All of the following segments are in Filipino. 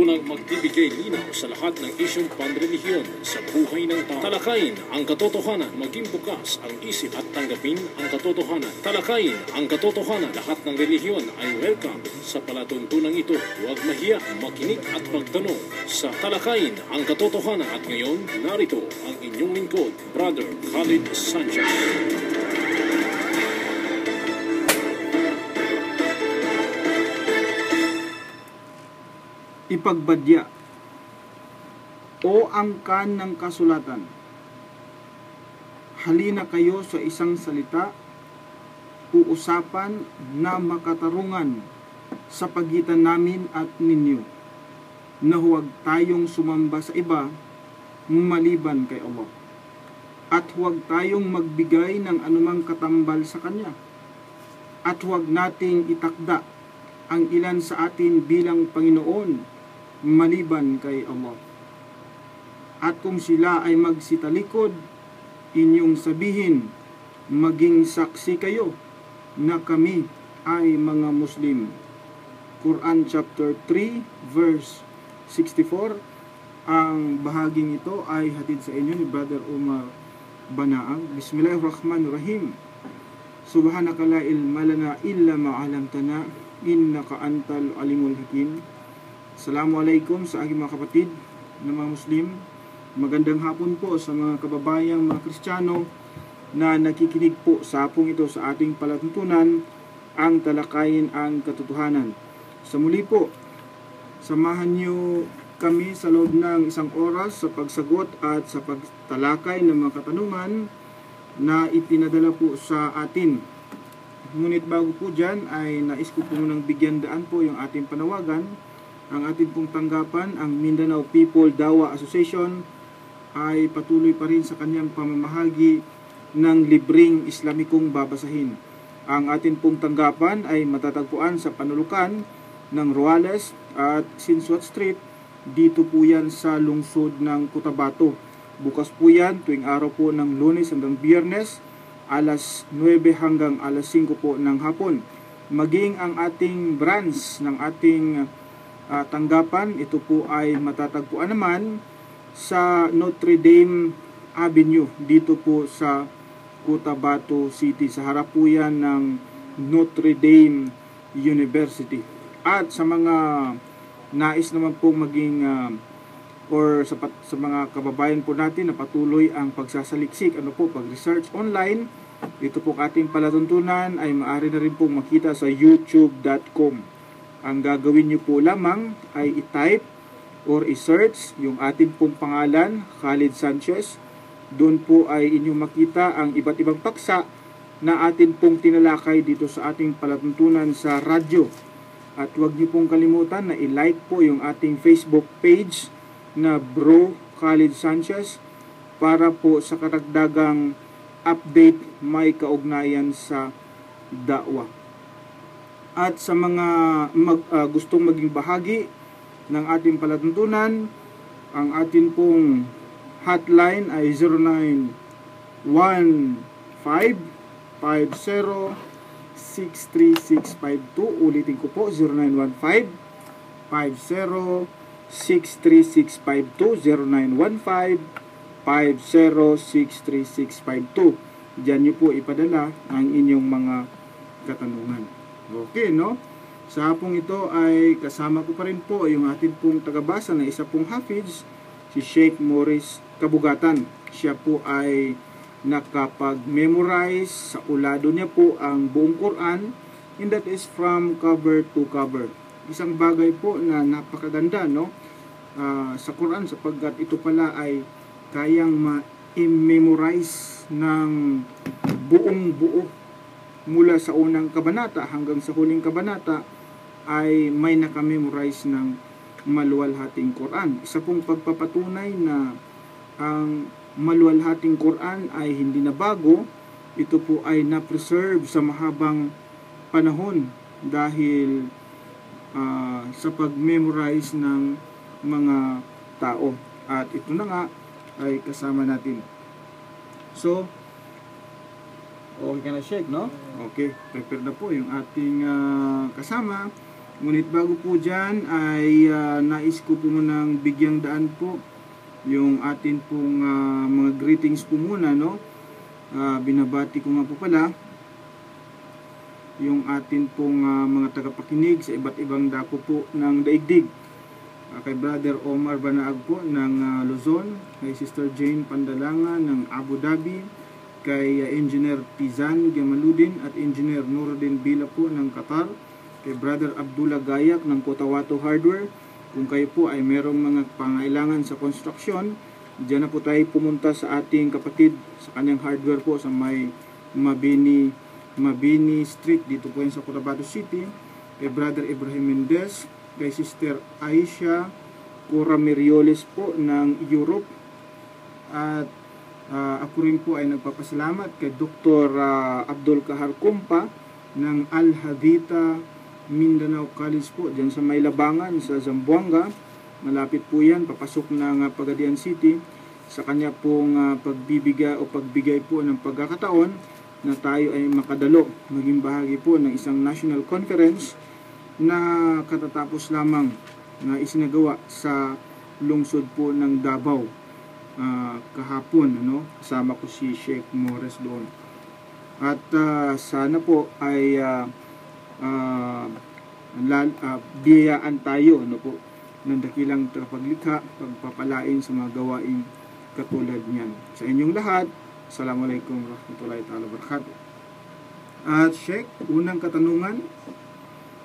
palatuntunang magbibigay linaw sa lahat ng isyong panrelihiyon sa buhay ng tao. Talakayin ang katotohanan, maging bukas ang isip at tanggapin ang katotohanan. Talakayin ang katotohanan, lahat ng relihiyon ay welcome sa palatuntunang ito. Huwag mahiya, makinig at magtanong sa Talakayin ang katotohanan. At ngayon, narito ang inyong lingkod, Brother Khalid Sanchez. Ipagbadya o angkan ng kasulatan. Halina kayo sa isang salita, uusapan na makatarungan sa pagitan namin at ninyo, na huwag tayong sumamba sa iba maliban kay Allah, at huwag tayong magbigay ng anumang katambal sa Kanya, at huwag nating itakda ang ilan sa atin bilang Panginoon maliban kay Allah. At kung sila ay magsitalikod, inyong sabihin, maging saksi kayo na kami ay mga Muslim. Quran chapter 3 verse 64. Ang bahaging ito ay hatid sa inyo ni Brother Umar Banaang. Bismillahirrahmanirrahim. Subhanaka la ilma lana illa ma 'allamtana innaka antal alimul hakim. Assalamualaikum sa aking mga kapatid na mga Muslim. Magandang hapon po sa mga kababayang mga Kristiyano na nakikinig po sa hapong ito sa ating palatuntunan, ang Talakayin ang Katotohanan. Sa muli po, samahan niyo kami sa loob ng isang oras sa pagsagot at sa pagtalakay ng mga katanungan na ipinadala po sa atin. Ngunit bago po dyan ay nais ko po munang bigyan daan po yung ating panawagan. Ang ating pong tanggapan, ang Mindanao People Dawa Association, ay patuloy pa rin sa kanyang pamamahagi ng libreng Islamikong babasahin. Ang ating pong tanggapan ay matatagpuan sa panulukan ng Ruales at Sinsuat Street. Dito po yan sa lungsod ng Cotabato. Bukas po yan tuwing araw po ng Lunes hanggang Biyernes, alas 9 hanggang alas 5 po ng hapon. Maging ang ating branch ng ating tanggapan, ito po ay matatagpuan naman sa Notre Dame Avenue, dito po sa Cotabato City. Sa harap po yan ng Notre Dame University. At sa mga nais naman pong maging sa mga kababayan po natin na patuloy ang pagsasaliksik, pag-research online, ito po ating palatuntunan ay maaari na rin pong makita sa youtube.com. Ang gagawin nyo po lamang ay i-type or i-search yung ating pong pangalan, Khalid Sanchez. Doon po ay inyong makita ang iba't ibang paksa na atin pong tinalakay dito sa ating palatuntunan sa radyo. At huwag nyo pong kalimutan na i-like po yung ating Facebook page na Bro Khalid Sanchez para po sa karagdagang update may kaugnayan sa da'wa. At sa mga gustong maging bahagi ng ating palatuntunan, ang atin pong hotline ay 0915-50-63652. Ulitin ko po, 0915-50-63652, 0915-50-63652. Diyan nyo po ipadala ang inyong mga katanungan. Okay, no? Sa hapong ito ay kasama ko pa rin po yung ating pong tagabasa na isa pong hafiz, si Sheikh Morris Kabugatan. Siya po ay nakapag-memorize sa ulado niya po ang buong Quran, and that is from cover to cover. Isang bagay po na napakaganda, no? Sa Quran, sapagkat ito pala ay kayang ma-memorize ng buong buo. Mula sa unang kabanata hanggang sa huling kabanata ay may nakamemorize ng maluwalhating Quran. Isa pong pagpapatunay na ang maluwalhating Quran ay hindi na bago. Ito po ay na-preserve sa mahabang panahon dahil sa pag-memorize ng mga tao. At ito na nga ay kasama natin. So, okay ka na, Sheikh, no? Okay, prepare na po yung ating kasama. Ngunit bago po dyan ay nais ko po munang bigyang daan po yung atin pong mga greetings po muna, no? Binabati ko nga po pala yung atin pong mga tagapakinig sa iba't ibang dako po ng daigdig. Kay Brother Omar Banaag po ng Luzon, kay Sister Jane Pandalanga ng Abu Dhabi, kay Engineer Pizan Gamaludin at Engineer Nuruddin Bila po ng Qatar, kay Brother Abdullah Gayak ng Cotawato Hardware. Kung kayo po ay merong mga pangailangan sa construction, diyan na po tayo pumunta sa ating kapatid sa kanyang hardware po sa may Mabini Street, dito po yan sa Cotabato City. Kay Brother Ibrahim Mendez, kay Sister Aisha Coramerioles po ng Europe, at ako rin po ay nagpapasalamat kay Dr. Abdul Kahar Kumpa ng Al-Hadita Mindanao College po dyan sa may Labangan sa Zamboanga. Malapit po yan, papasok ng Pagadian City. Sa kanya pong pagbigay po ng pagkakataon na tayo ay makadalo, maging bahagi po ng isang national conference na katatapos lamang na isinagawa sa lungsod po ng Davao kahapon, ano? Kasama ko si Sheikh Morris doon. At sana po ay biyayaan tayo, ano po, ng dakilang tagapaglikha, pagpapalain sa mga gawain katulad niyan. Sa inyong lahat, Assalamualaikum warahmatullahi wabarakatuh. At Sheikh, unang katanungan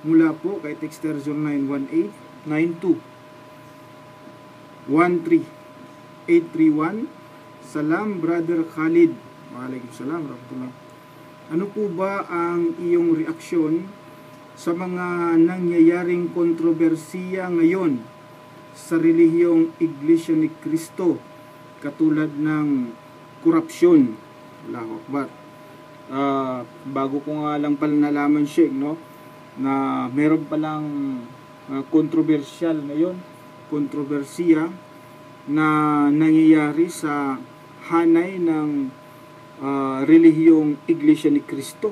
mula po kay Texter 0918-92-13831. Salam Brother Khalid. Waalaikumsalam warahmatullahi. Ano po ba ang iyong reaksyon sa mga nangyayaring kontrobersiya ngayon sa relihiyong Iglesia ni Cristo, katulad ng korupsyon? Allahu Akbar. Bago ko nga lang pala nalaman, Sheikh, no, na meron palang kontrobersyal ngayon, kontrobersiya na nangyayari sa hanay ng relihiyong Iglesia ni Cristo.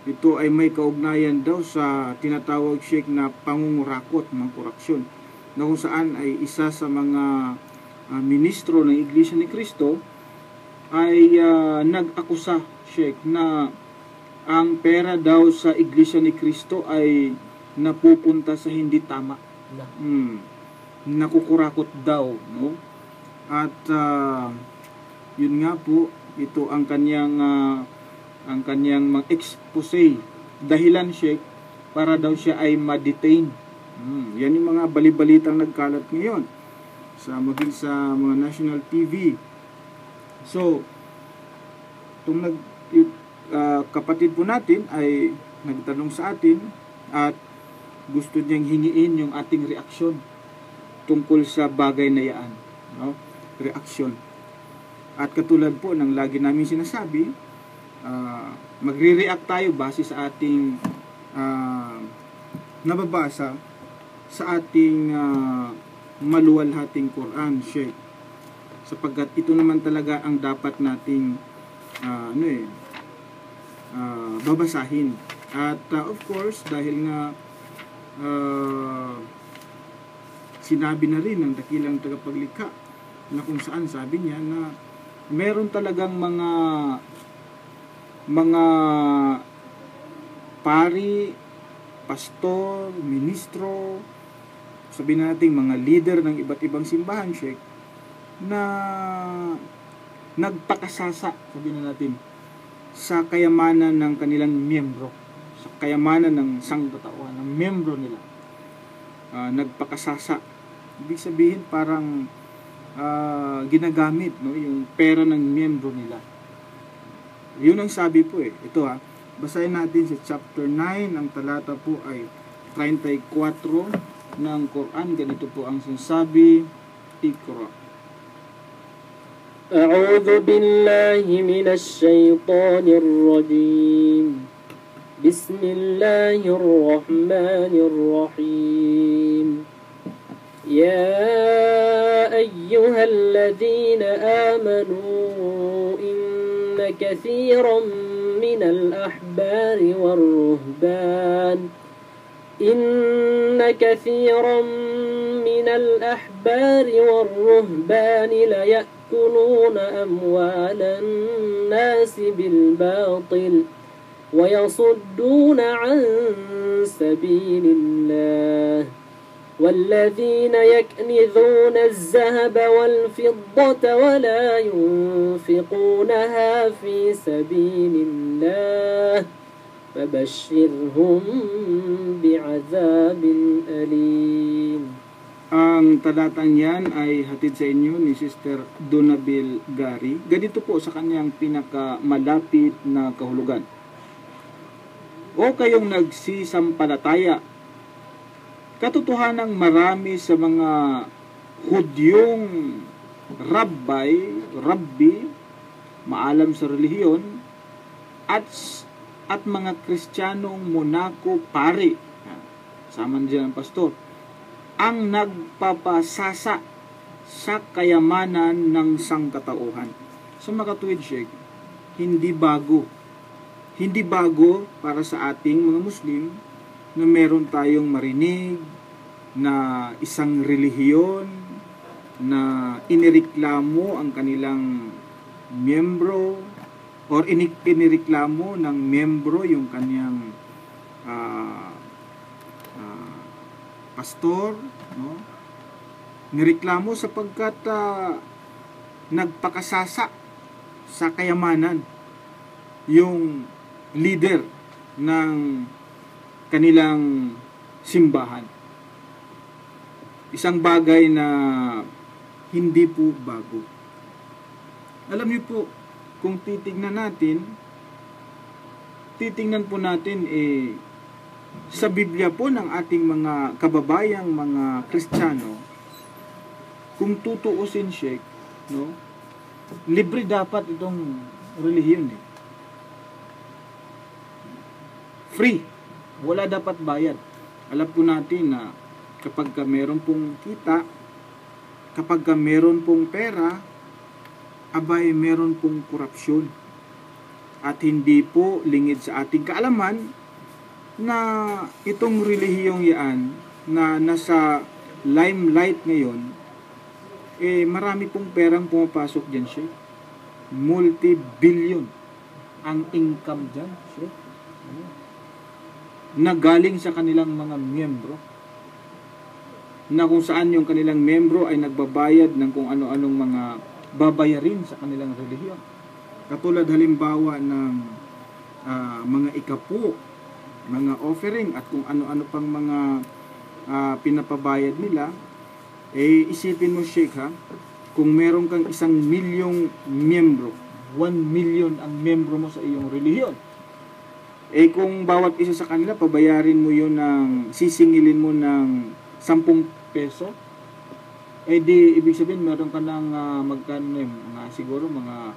Ito ay may kaugnayan daw sa tinatawag, Sheikh, na pangungurakot ng korupsyon, na kung saan ay isa sa mga ministro ng Iglesia ni Cristo ay nag-akusa, Sheikh, na ang pera daw sa Iglesia ni Cristo ay napupunta sa hindi tama. Nakukurakot daw, no? At yun nga po, ito ang kanyang mga expose, dahilan, Sheikh, para daw siya ay ma-detain. Yan yung mga balibalitang nagkalat ngayon maging sa mga national TV. So, itong kapatid po natin ay nagtanong sa atin at gusto niyang hingiin yung ating reaksyon tungkol sa bagay na yan, no? Reaksyon. At katulad po ng lagi namin sinasabi, magre-react tayo base sa ating nababasa sa ating maluwalhating Quran, Sheikh, sapagkat ito naman talaga ang dapat nating babasahin. At of course, dahil nga sinabi na rin ng dakilang tagapaglikha na kung saan sabi niya na meron talagang mga pari, pastor, ministro, sabihin natin mga leader ng iba't ibang simbahan, Sheikh, na nagpakasasa, sabihin natin, sa kayamanan ng kanilang miyembro, sa kayamanan ng sangkatauhan, ng miyembro nila. Nagpakasasa. Ibig sabihin parang ginagamit, no, yung pera ng miyembro nila. Yun ang sabi po eh. Ito basahin natin sa chapter 9, ang talata po ay 34 ng Quran. Ganito po ang sinasabi. Iqra. A'udhu billahi minash shaytanir rajim. Bismillahirrahmanirrahim. Ya ayyuhalladhina amanu inna kathiran minal ahbari war ruhban إن كثيرا من الأحبار والرهبان ليأكلون أموال الناس بالباطل ويصدون عن سبيل الله والذين يكنزون الذهب والفضة ولا ينفقونها في سبيل الله فبشرهم بعذاب أليم. Ang talatang yan ay hatid sa inyo ni Sister Donabil Gary. Ganito po sa kanyang pinakamalapit na kahulugan. O kayong nagsisampalataya, katotohanang marami sa mga Hudyong rabbi, maalam sa relihiyon, at mga Kristiyanong monako pari, sama diyan ang pastor, ang nagpapasasa sa kayamanan ng sangkatauhan. So mga katuwid, Sheikh, hindi bago para sa ating mga Muslim na meron tayong marinig na isang relihiyon na inireklamo ang kanilang miyembro or inireklamo ng miyembro yung kanyang pastor, no? Nireklamo sapagkat nagpakasasa sa kayamanan yung leader ng kanilang simbahan. Isang bagay na hindi po bago. Alam niyo po, kung titingnan po natin sa Biblia po ng ating mga kababayang mga Kristiyano, kung tutuusin, Sheikh, no, libre dapat itong relihiyon. Free. Wala dapat bayad. Alam po natin na kapag meron pong kita, kapag meron pong pera, abay meron pong korupsyon. At hindi po lingid sa ating kaalaman na itong relihiyong yan na nasa limelight ngayon, marami pong perang pumapasok dyan, siya. Multi-billion ang income dyan, siya. Na galing sa kanilang mga miyembro, na kung saan yung kanilang miyembro ay nagbabayad ng kung ano-anong mga babayarin sa kanilang relihiyon. Katulad halimbawa ng mga ikapu, mga offering at kung ano-ano pang mga pinapabayad nila, isipin mo, Sheikh, ha, kung meron kang 1 milyong miyembro, 1 million ang miyembro mo sa iyong relihiyon, kung bawat isa sa kanila pabayarin mo yun sisingilin mo ng 10 peso, di ibig sabihin meron ka ng magkano siguro mga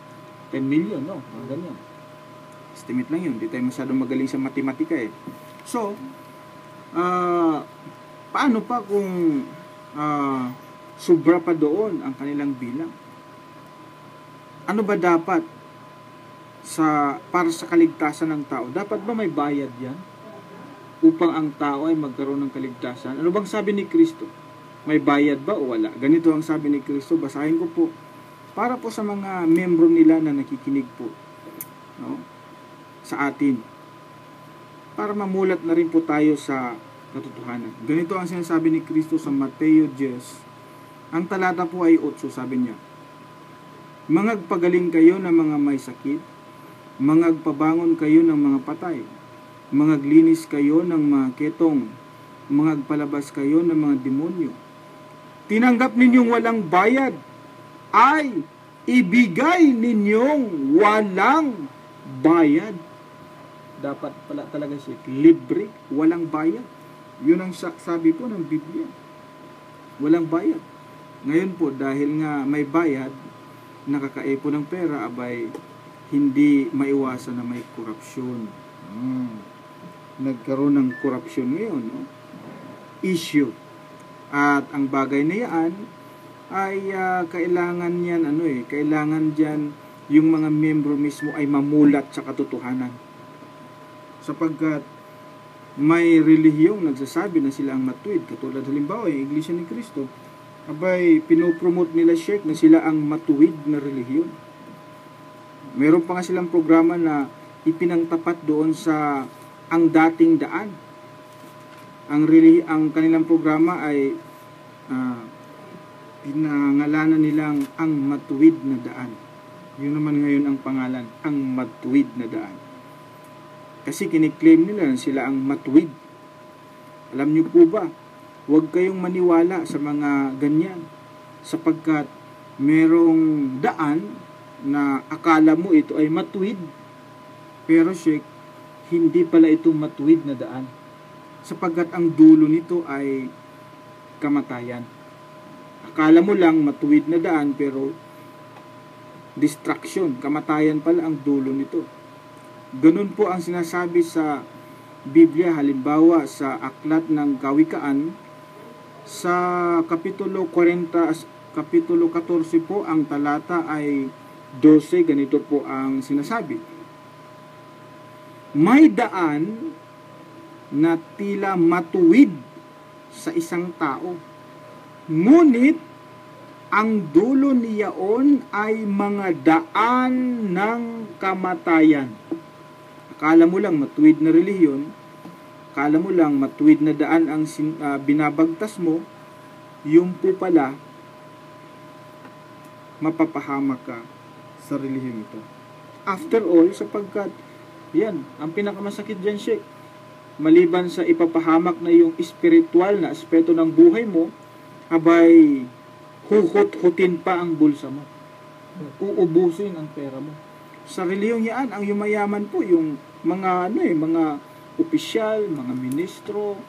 10 million, no? Mga ganyan. Estimate lang yun. Di tayo masyadong magaling sa matematika So, paano pa kung sobra pa doon ang kanilang bilang? Ano ba dapat para sa kaligtasan ng tao? Dapat ba may bayad yan upang ang tao ay magkaroon ng kaligtasan? Ano bang sabi ni Kristo? May bayad ba o wala? Ganito ang sabi ni Kristo. Basahin ko po. Para po sa mga membro nila na nakikinig po, no, sa atin. Para mamulat na rin po tayo sa katotohanan. Ganito ang sinasabi ni Kristo sa Mateo 10. Ang talata po ay 8, sabi niya, mangagpagaling kayo ng mga may sakit, mangagpabangon kayo ng mga patay, mangaglinis kayo ng mga ketong, mangagpalabas kayo ng mga demonyo. Tinanggap ninyong walang bayad, ay ibigay ninyong walang bayad. Dapat pala talaga siya libre, walang bayad. Yun ang sabi po ng Biblia. Walang bayad. Ngayon po, dahil nga may bayad, nakakaepo ng pera, abay hindi maiwasan na may korupsyon. Nagkaroon ng korupsyon ngayon, no? Issue. At ang bagay na yan ay kailangan yan, kailangan dyan yung mga membro mismo ay mamulat sa katotohanan. Sapagkat may relihiyong nagsasabi na sila ang matuwid. Katulad halimbawa, yung Iglesia ni Cristo, abay, pinopromote nila, Sheikh, na sila ang matuwid na relihiyon. Meron pa nga silang programa na ipinangtapat doon sa ang dating daan. Ang kanilang programa ay pinangalanan nilang ang matuwid na daan. Yun naman ngayon ang pangalan, ang matuwid na daan. Kasi kiniklaim nila na sila ang matuwid. Alam niyo po ba, huwag kayong maniwala sa mga ganyan, sapagkat merong daan na akala mo ito ay matuwid, pero Sheikh, hindi pala ito matuwid na daan, sapagkat ang dulo nito ay kamatayan. Akala mo lang matuwid na daan, pero distraction, kamatayan pala ang dulo nito. Ganun po ang sinasabi sa Biblia, halimbawa sa Aklat ng Kawikaan, sa Kapitulo 14 po, ang talata ay 12, ganito po ang sinasabi. May daan na tila matuwid sa isang tao, ngunit ang dulo niyaon ay mga daan ng kamatayan. Akala mo lang matuwid na relihiyon, akala mo lang matuwid na daan ang binabagtas mo, yung po pala, mapapahamak ka sa relihiyon ito. After all, sapagkat, yan, ang pinakamasakit dyan, Sheikh, maliban sa ipapahamak na yung spiritual na aspeto ng buhay mo, abay, huhut-hutin pa ang bulsa mo. Uubusin ang pera mo. Sa relihiyong yan, ang yumayaman po, yung mga, mga opisyal, mga ministro,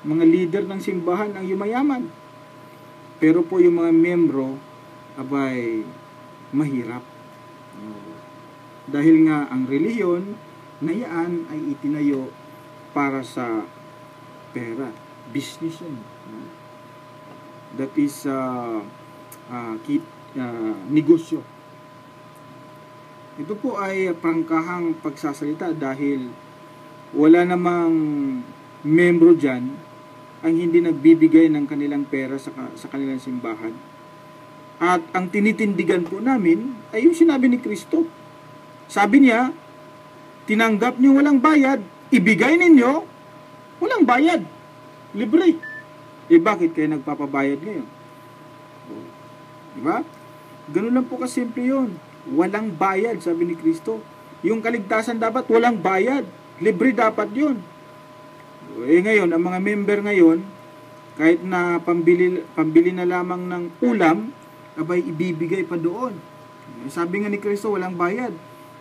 mga leader ng simbahan, ang yumayaman. Pero po yung mga membro, abay, mahirap. Dahil nga ang relihiyon na yan ay itinayo para sa pera. Business yun. That is negosyo. Ito po ay prangkahang pagsasalita dahil wala namang membro dyan ang hindi nagbibigay ng kanilang pera sa kanilang simbahan. At ang tinitindigan po namin ay yung sinabi ni Kristo. Sabi niya, tinanggap niyo walang bayad, ibigay ninyo walang bayad. Libre. Bakit kayo nagpapabayad ngayon? Diba? Ganun lang po kasimple yun. Walang bayad, sabi ni Kristo. Yung kaligtasan dapat walang bayad. Libre dapat yun. Ngayon, ang mga member ngayon, kahit na pambili na lamang ng ulam, abay ibibigay pa doon. Sabi nga ni Kristo, walang bayad.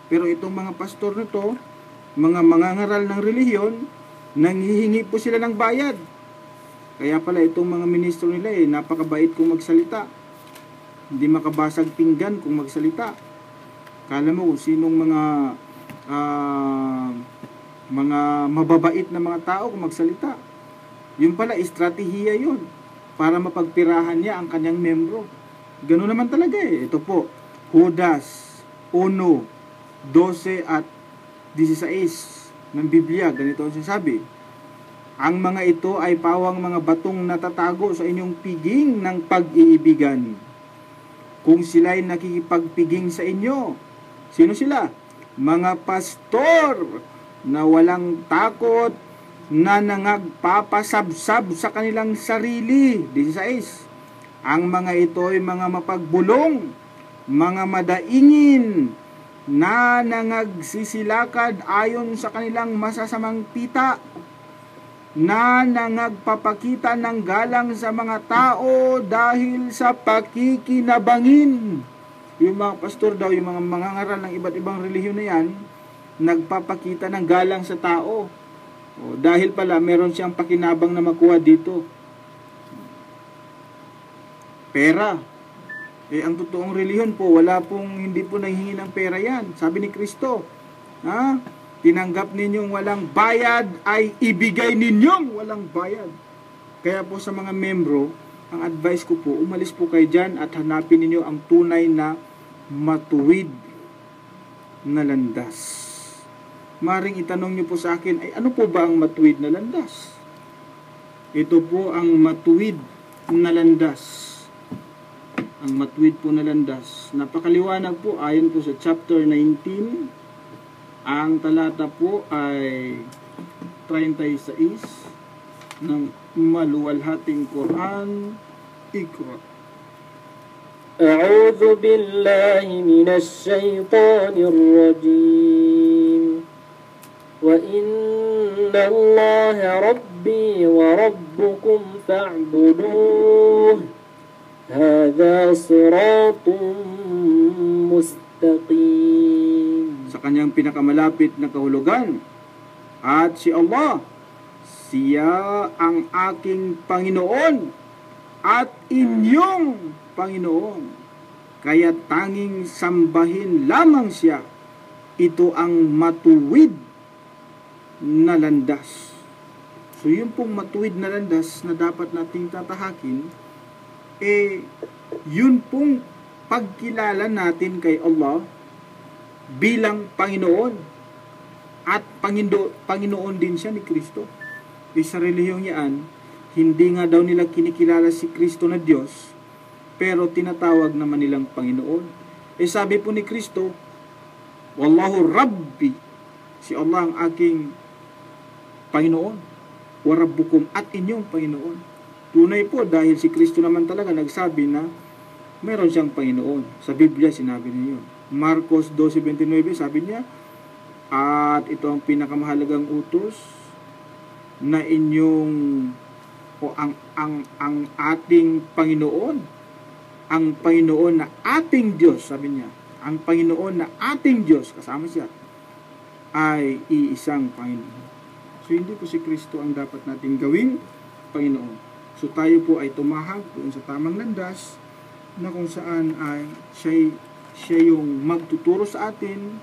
Pero itong mga pastor na to, mga mangangaral ng relihiyon, nanghihingi po sila ng bayad. Kaya pala itong mga ministro nila napakabait kung magsalita. Hindi makabasag pinggan kung magsalita. Kala mo kung sinong mga mababait na mga tao kung magsalita. Yun pala, estratehiya yun para mapagpirahan niya ang kanyang membro. Ganun naman talaga Ito po, Judas 1, 12 at 16 ng Biblia. Ganito ang sinasabi. Ang mga ito ay pawang mga batong natatago sa inyong piging ng pag-iibigan. Kung sila'y nakikipagpiging sa inyo, sino sila? Mga pastor na walang takot, na nangagpapasabsab sa kanilang sarili. 16. Ang mga ito ay mga mapagbulong, mga madaingin, na nangagsisilakad ayon sa kanilang masasamang pita, na nangagpapakita ng galang sa mga tao dahil sa pakikinabangin. Yung mga pastor daw, yung mga mangangaral ng iba't ibang relihiyon na yan, nagpapakita ng galang sa tao. Dahil pala meron siyang pakinabang na makuha dito. Pera. Ang totoong relihiyon po, hindi po nanghihingi ng pera yan. Sabi ni Kristo, tinanggap ninyong walang bayad ay ibigay ninyong walang bayad. Kaya po sa mga membro, ang advice ko po, umalis po kayo dyan at hanapin ninyo ang tunay na matuwid na landas. maring itanong niyo po sa akin, ay ano po ba ang matuwid na landas? Ito po ang matuwid na landas. Ang matuwid po na landas. Napakaliwanag po ayon po sa chapter 19. Ang talata po ay 36 ng maluwalhating Quran. Iqra. أعوذ بالله من الشيطان الرجيم وإن الله ربي وربكم فاعبدوه هذا صراط مستقيم. Sa kanyang pinakamalapit na kahulugan, at si Allah, siya ang aking Panginoon at inyong Panginoon. Kaya tanging sambahin lamang siya. Ito ang matuwid na landas. So yung pong matuwid na landas na dapat nating tatahakin, yun pong pagkilala natin kay Allah bilang Panginoon. At Panginoon din siya ni Kristo. Sa relihiyong yan, hindi nga daw nila kinikilala si Kristo na Diyos, pero tinatawag naman nilang Panginoon. Sabi po ni Kristo, Wallahu Rabbi, si Allah ang aking Panginoon, wa Rabbukum, at inyong Panginoon. Tunay po dahil si Kristo naman talaga nagsabi na meron siyang Panginoon. Sa Biblia sinabi niya yun. Marcos 12:29 sabi niya, at ito ang pinakamahalagang utos na inyong ang ating Panginoon, ang Panginoon na ating Diyos, sabi niya, ang Panginoon na ating Diyos, kasama siya, ay iisang Panginoon. So hindi po si Kristo ang dapat nating gawing Panginoon. So tayo po ay tumahag doon sa tamang landas na kung saan ay siya yung magtuturo sa atin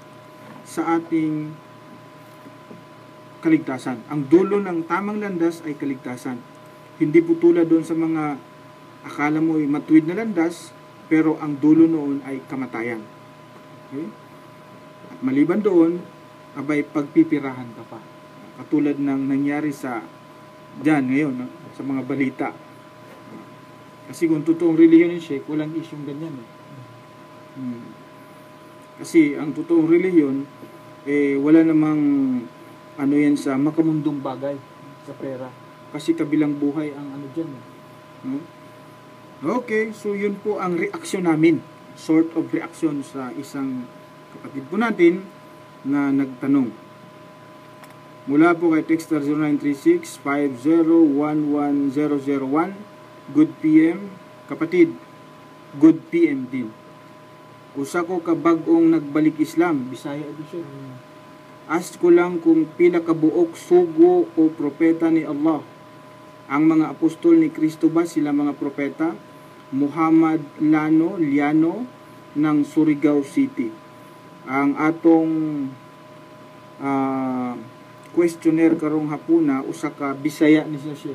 sa ating kaligtasan. Ang dulo ng tamang landas ay kaligtasan. Hindi po tulad doon sa mga akala mo ay matuwid na landas, pero ang dulo noon ay kamatayan. Okay? At maliban doon, abay pagpipirahan ka pa. Katulad ng nangyari sa dyan ngayon, no? Sa mga balita. Kasi kung totoong relihiyon yung Sheikh, walang isyong ganyan. Kasi ang totoong relihiyon, wala namang ano yan sa makamundong bagay, sa pera. Kasi kabilang buhay ang ano dyan. Okay, so yun po ang reaksyon namin. Sort of reaction sa isang kapatid po natin na nagtanong. Mula po kay Texter 0936-5011-001. Good PM. Kapatid, good PM din. Usa ko kabag-ong nagbalik Islam, Bisaya edition. Ask ko lang kung pila kabuok sugo o propeta ni Allah. Ang mga apostol ni Kristo ba sila mga propeta? Muhammad Liano ng Surigao City. Ang atong questionnaire karong hapuna usa ka Bisaya ni siya.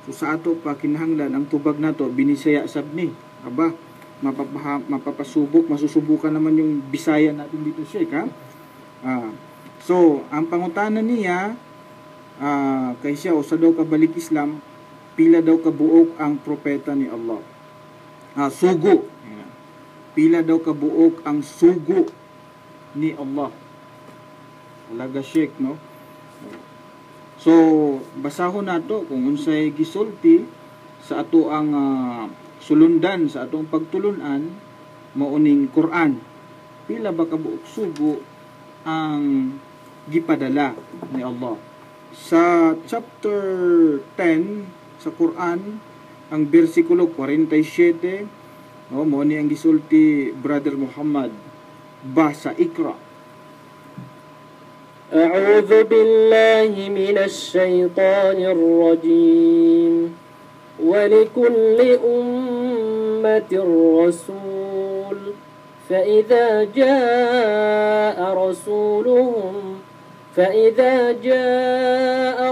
So sa ato pa kinahanglan ang tubag nato binisaya sabni. Aba, mapapasubok, masusubukan naman yung Bisaya natin dito siya, ha? So, ang pangutanan niya, kay siya, usa daw ka balik Islam, pila daw kabuok ang propeta ni Allah. Sugo. Pila daw kabuok ang sugo ni Allah. Talaga Sheikh, no? So, basahon nato kung unsay gisulti sa ato ang sulundan sa atong pagtulunan mauning Quran. Pila ba kabuok sugo ang gipadala ni Allah. Sa chapter 10 sa Quran, ang bersikulo 47, mao ni ang gisulti Brother Muhammad. Basa, Iqra. أعوذ بالله من الشيطان الرجيم ولكل أمة رسول فإذا جاء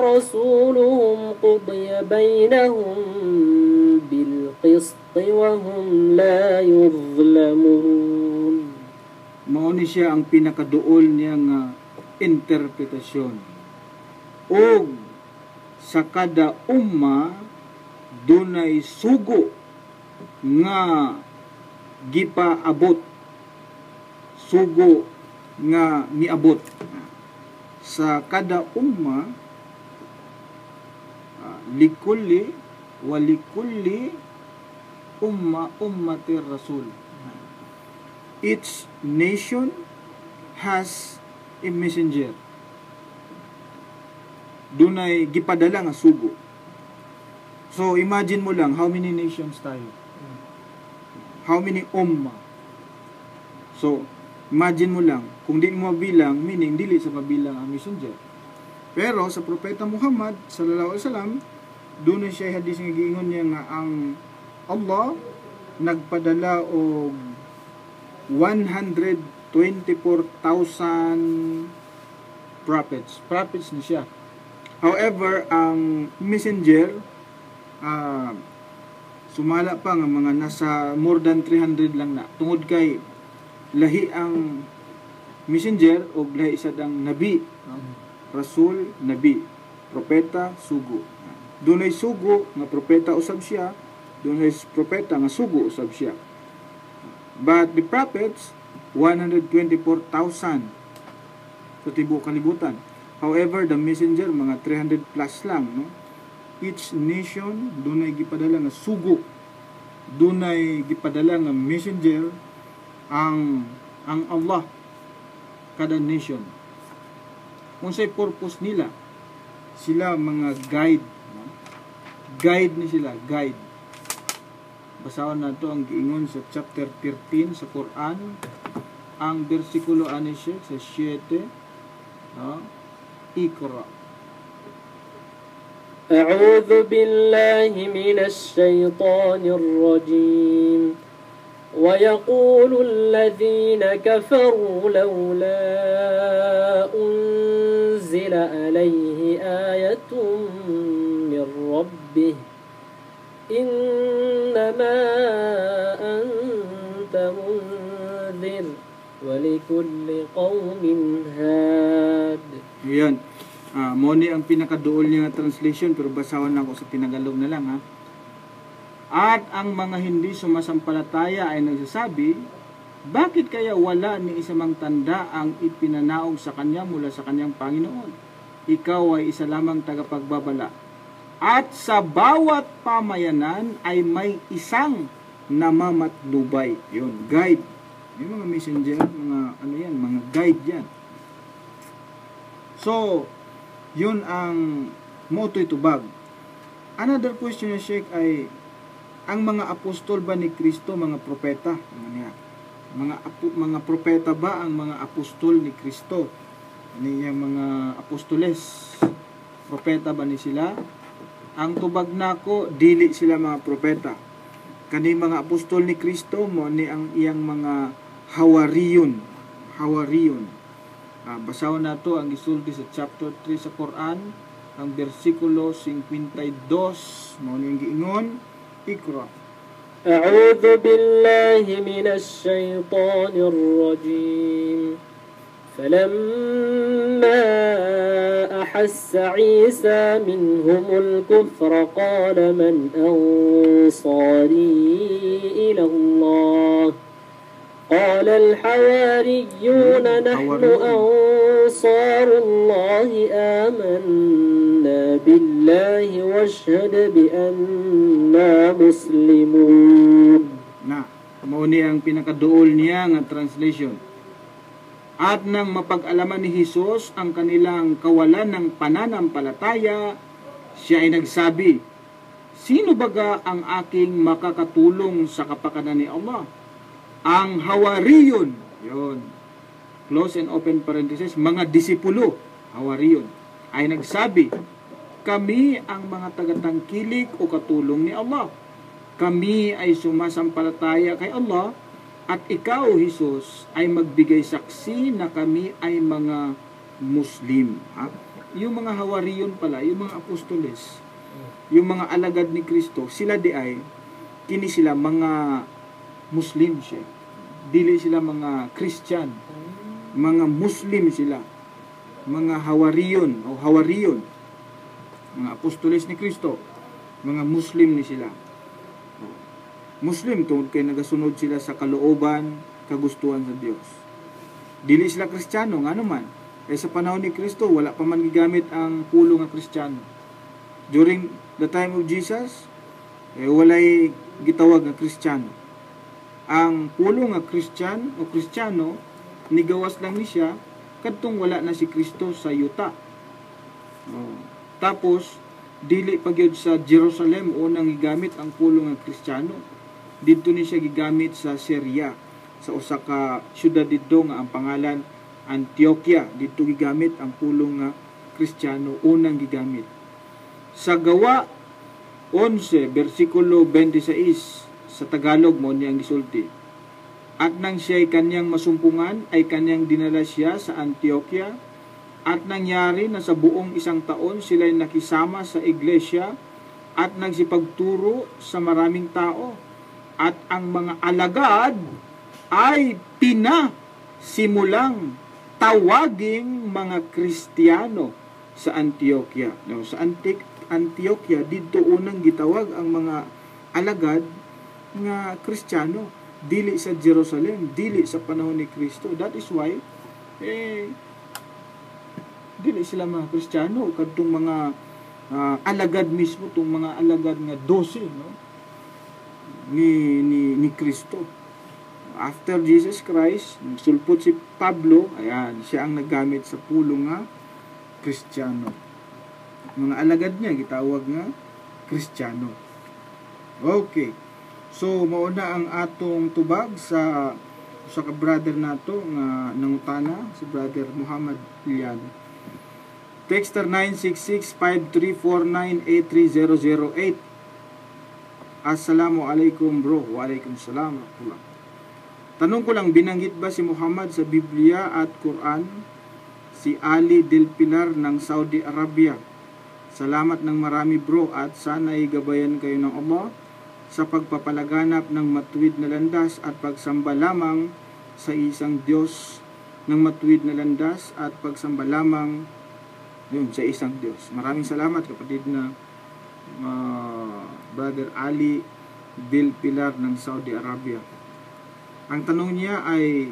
رسولهم قضي بينهم بالقسط وهم لا يظلمون. Mao ni siya ang pinakaduol niyang interpretasyon. O sa kada umma dunay sugo nga gipaabot, sugo nga miabot. Sa kada umma likulli walikulli ummatir rasul. Each nation has a messenger. Dunay gipadala nga sugo. So imagine mo lang, how many nations tayo? How many umma? So imagine mo lang, kung di mo mabilang, meaning dili sa mabilang ang messenger. Pero sa propeta Muhammad sallallahu alaihi wasallam, doon na siya hadis nga giingon niya nga ang Allah nagpadala og 124,000 prophets na siya. However, ang messenger sumala pa nga mga nasa more than 300 lang na. Tungod kay lahi ang messenger o lahi sad ang nabi, rasul, nabi, propeta, sugo. Dunay sugo nga propeta usab siya, dunay propeta nga sugo usab siya. But the prophets 124,000 sa tibuok kalibutan. However, the messenger mga 300 plus lang, no? Each nation dunay gipadala nga sugo, dunay gipadala nga messenger ang Allah kada nation. Unsay purpose nila? Sila mga guide, no? Guide ni sila, guide. Basahan nato ang giingon sa chapter 13 sa Quran, ang bersikulo ani siya sa 7, no? Iqra. أعوذ بالله من الشيطان الرجيم ويقول الذين كفروا لولا أنزل عليه آية من ربه إنما أنت منذر ولكل قوم هاد. Yan. Mo ni ang pinakaduol niya nga translation, pero basawan lang ko sa Tinagalog na lang, ha. At ang mga hindi sumasampalataya ay nagsasabi, bakit kaya wala ni isamang tanda ang ipinanaog sa kanya mula sa kanyang Panginoon? Ikaw ay isa lamang tagapagbabala. At sa bawat pamayanan ay may isang namamatnubay. Yun, guide. Yung mga messenger, mga ano yan, mga guide yan. So, yun ang moto'y tubag. Another question ni Sheikh ay, ang mga apostol ba ni Kristo mga propeta? Mga propeta ba ang mga apostol ni Kristo? Yung mga apostoles, propeta ba ni sila? Ang tubag nako, dili sila mga propeta. Kani mga apostol ni Kristo mo ni ang iyang mga hawariyon. Basahan nato ang gisulti sa chapter 3 sa Quran, ang bersikulo 52, mo ni giingon, Iqra. أعوذ بالله من الشيطان الرجيم فلما أحس عيسى منهم الكفر قال من أنصاري إلى الله قال الحواريون نحن أنصار الله آمنا بالله واشهد بأننا مسلمون. Mao ni ang pinakaduol niya nga translation. At nang mapag-alaman ni Jesus ang kanilang kawalan ng pananampalataya, siya ay nagsabi, sino baga ang aking makakatulong sa kapakanan ni Allah? Ang hawariyon, yun, close and open parenthesis, mga disipulo, hawariyon, ay nagsabi, kami ang mga tagatangkilik o katulong ni Allah. Kami ay sumasampalataya kay Allah at ikaw, Jesus, ay magbigay saksi na kami ay mga Muslim. Ha? Yung mga hawariyon pala, yung mga apostoles, yung mga alagad ni Kristo, sila di ay, kini sila mga Muslim siya. Dili sila mga Christian. Mga Muslim sila. mga hawariyon o hawariyon, mga apostoles ni Kristo, mga Muslim ni sila. Muslim tungod kay nagasunod sila sa kalooban, kagustuhan sa Dios. Dili sila Kristiyano nga naman. Sa panahon ni Kristo wala pa man gigamit ang pulo nga Kristiyano. During the time of Jesus, walay gitawag nga Kristiyano. Ang pulo nga Kristiyano o Kristiyano nigawas lang ni siya kadtong wala na si Kristo sa yuta. Tapos dili pa gyud sa Jerusalem unang gigamit ang pulo nga Kristiyano. Dito ni siya gigamit sa Syria, sa usa ka syudad didto nga ang pangalan Antioquia. Dito gigamit ang pulo nga Kristiyano, unang gigamit. Sa Gawa 11 bersikulo 26 sa Tagalog mo niyang gisulti. At nang siya'y kanyang masumpungan ay kanyang dinala siya sa Antioquia, at nangyari na sa buong 1 taon sila'y nakisama sa iglesia at nagsipagturo sa maraming tao. At ang mga alagad ay pinasimulang tawaging mga Kristiyano sa Antioquia. No, sa Antioquia, dito unang gitawag ang mga alagad nga Kristiyano. Dili sa Jerusalem, dili sa panahon ni Kristo. That is why, dili sila mga Kristiyano. Kadtong mga alagad mismo, itong mga alagad nga 12, no? ni Kristo. After Jesus Christ, sulpot si Pablo, ayan, siya ang naggamit sa pulo nga Kristiyano. Mga alagad niya, gitawag nga Kristiyano. Okay. So, mauna ang atong tubag sa ka-brother nato nga nangutana, si Brother Muhammad Iliano. Texter 966-5349-83008. Assalamualaikum bro. Waalaikumsalam. Tanong ko lang, binanggit ba si Muhammad sa Biblia at Quran? Si Ali Del Pilar ng Saudi Arabia. Salamat ng marami bro at sana'y gabayan kayo ng Allah sa pagpapalaganap ng matuwid na landas at pagsamba lamang sa isang Diyos ng matuwid na landas at pagsamba lamang yun, sa isang Diyos. Maraming salamat kapatid na Brother Ali Del Pilar ng Saudi Arabia. Ang tanong niya ay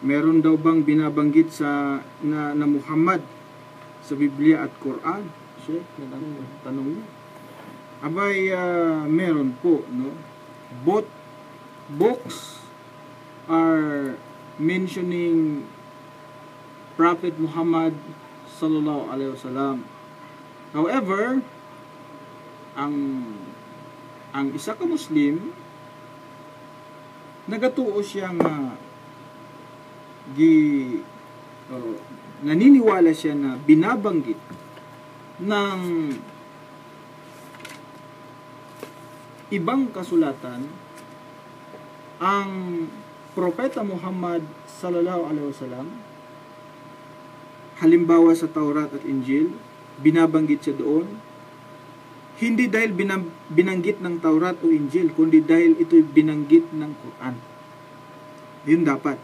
meron daw bang binabanggit sa na Muhammad sa Biblia at Quran? So, tanong niya. Abay, meron po, no? Both books are mentioning Prophet Muhammad sallallahu alaihi wasallam. However, ang isa ka Muslim nagatuo siya nga naniniwala siya na binabanggit ng ibang kasulatan ang Propeta Muhammad sallallahu alaihi wasallam. Halimbawa sa Taurat at Injil, binabanggit siya doon. Hindi dahil binanggit ng Taurat o Injil, kundi dahil ito'y binanggit ng Quran. Yun dapat.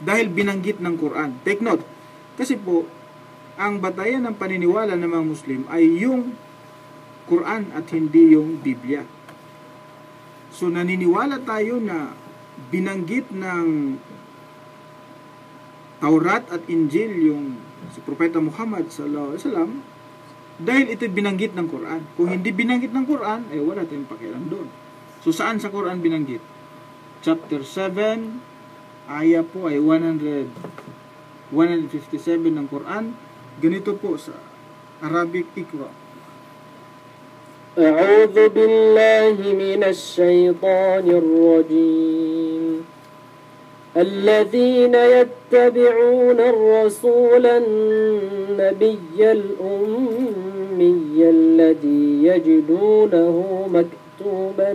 Dahil binanggit ng Quran. Take note. Kasi po, ang batayan ng paniniwala ng mga Muslim ay yung Quran at hindi yung Biblia. So, naniniwala tayo na binanggit ng Taurat at Injil yung si Propeta Muhammad sallallahu alaihi wasallam dahil ito binanggit ng Quran. Kung hindi binanggit ng Quran, ay wala tayong pakialam doon. So, saan sa Quran binanggit? Chapter 7, aya po ay 157 ng Quran. Ganito po sa Arabic, Iqra. أعوذ بالله من الشيطان الرجيم الذين يتبعون الرسول النبي الأمي الذي يجدونه مكتوبا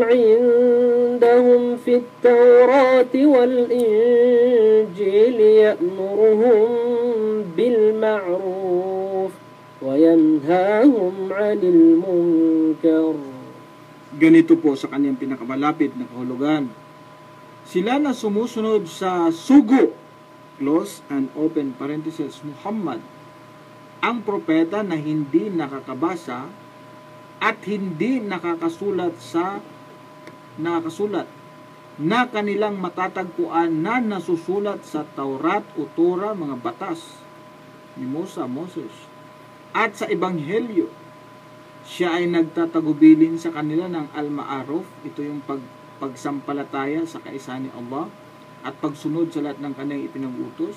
عندهم في التوراة والإنجيل يأمرهم بالمعروف وينهاهم عن المنكر. Ganito po sa kanyang pinakamalapit na kahulugan. Sila na sumusunod sa sugo, close and open parenthesis, Muhammad, ang propeta na hindi nakakabasa at hindi nakakasulat na kanilang matatagpuan na nasusulat sa Taurat o Torah, mga batas ni Moses, at sa Ebanghelyo. Siya ay nagtatagubilin sa kanila ng Al-Ma'aruf, ito yung pagsampalataya sa kaisa ni Allah at pagsunod sa lahat ng kanyang ipinag-utos,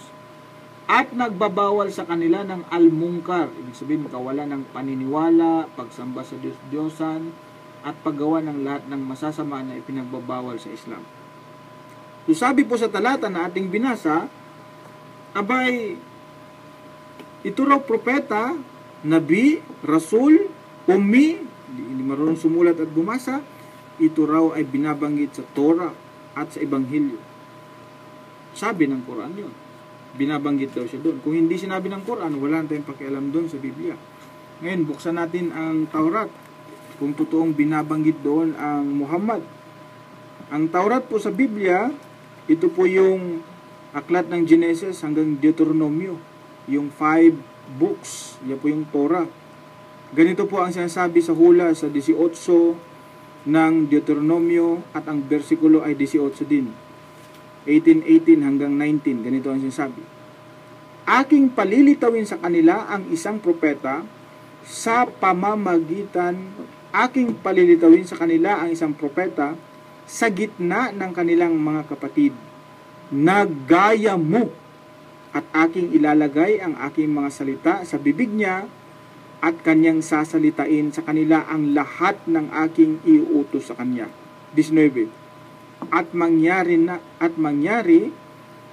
at nagbabawal sa kanila ng Al-Munkar, ibig sabihin kawalan ng paniniwala, pagsamba sa Diyos-Diyosan, at paggawa ng lahat ng masasama na ipinagbabawal sa Islam. So sabi po sa talata na ating binasa, abay, ito raw propeta, nabi, rasul, ummi, hindi marunong sumulat at bumasa, ito raw ay binabanggit sa Torah at sa Ebanghelyo. Sabi ng Quran yun. Binabanggit daw siya doon. Kung hindi sinabi ng Quran, wala tayong pakialam doon sa Biblia. Ngayon, buksan natin ang Taurat. Kung totoong binabanggit doon ang Muhammad. Ang Taurat po sa Biblia, ito po yung aklat ng Genesis hanggang Deuteronomio. Yung 5 books. Yan po yung Torah. Ganito po ang sinasabi sa hula sa 18 ng Deuteronomio at ang bersikulo ay 18 din. 18 hanggang 19. Ganito ang sinasabi. Aking palilitawin sa kanila ang isang propeta sa pamamagitan sa gitna ng kanilang mga kapatid na gaya mo, at aking ilalagay ang aking mga salita sa bibig niya at kanyang sasalitain sa kanila ang lahat ng aking iuutos sa kanya. 19. At mangyari